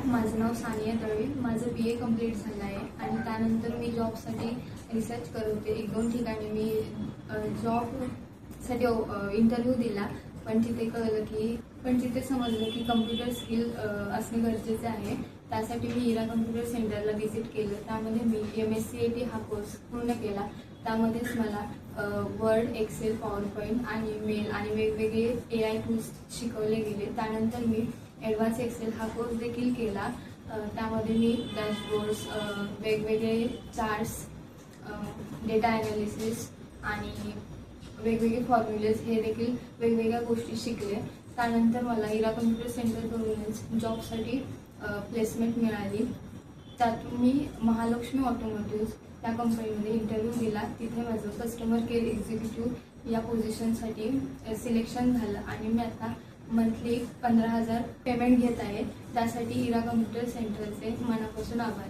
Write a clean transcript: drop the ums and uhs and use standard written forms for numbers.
माझं नाव सानिया दळवी. माझं BA complete झालं आहे आणि त्यानंतर मी जॉबसाठी रिसर्च करत होते. 1-2 ठिकाणी मी जॉबसाठी इंटरव्ह्यू दिला, पण तिथे समजलं की कम्प्युटर स्किल असणे गरजेचे आहे. त्यासाठी मी इरा कम्प्युटर सेंटरला व्हिजिट केलं. त्यामध्ये मी MSCAT हा कोर्स पूर्ण केला. त्यामध्येच मला वर्ड, एक्सेल, पॉवरपॉईंट आणि मेल आणि वेगवेगळे AI टूल्स शिकवले गेले. त्यानंतर मी ॲडव्हान्स एक्सेल हा कोर्स देखील केला. त्यामध्ये मी डॅशबोर्ड्स, वेगवेगळे चार्ट्स, डेटा ॲनालिसिस आणि वेगवेगळे फॉर्म्युलेज हे देखील वेगवेगळ्या गोष्टी शिकले. त्यानंतर मला इरा कम्प्युटर सेंटरकडूनच जॉबसाठी प्लेसमेंट मिळाली. त्यातून मी महालक्ष्मी ऑटोमोटिव्ह या कंपनीमध्ये इंटरव्ह्यू दिला. तिथे माझं कस्टमर केअर एक्झिक्युटिव्ह या पोझिशनसाठी सिलेक्शन झालं आणि मी आता मंथली 15,000 पेमेंट घेत आहे. त्यासाठी इरा कम्प्युटर सेंटरचे मनापासून आभार.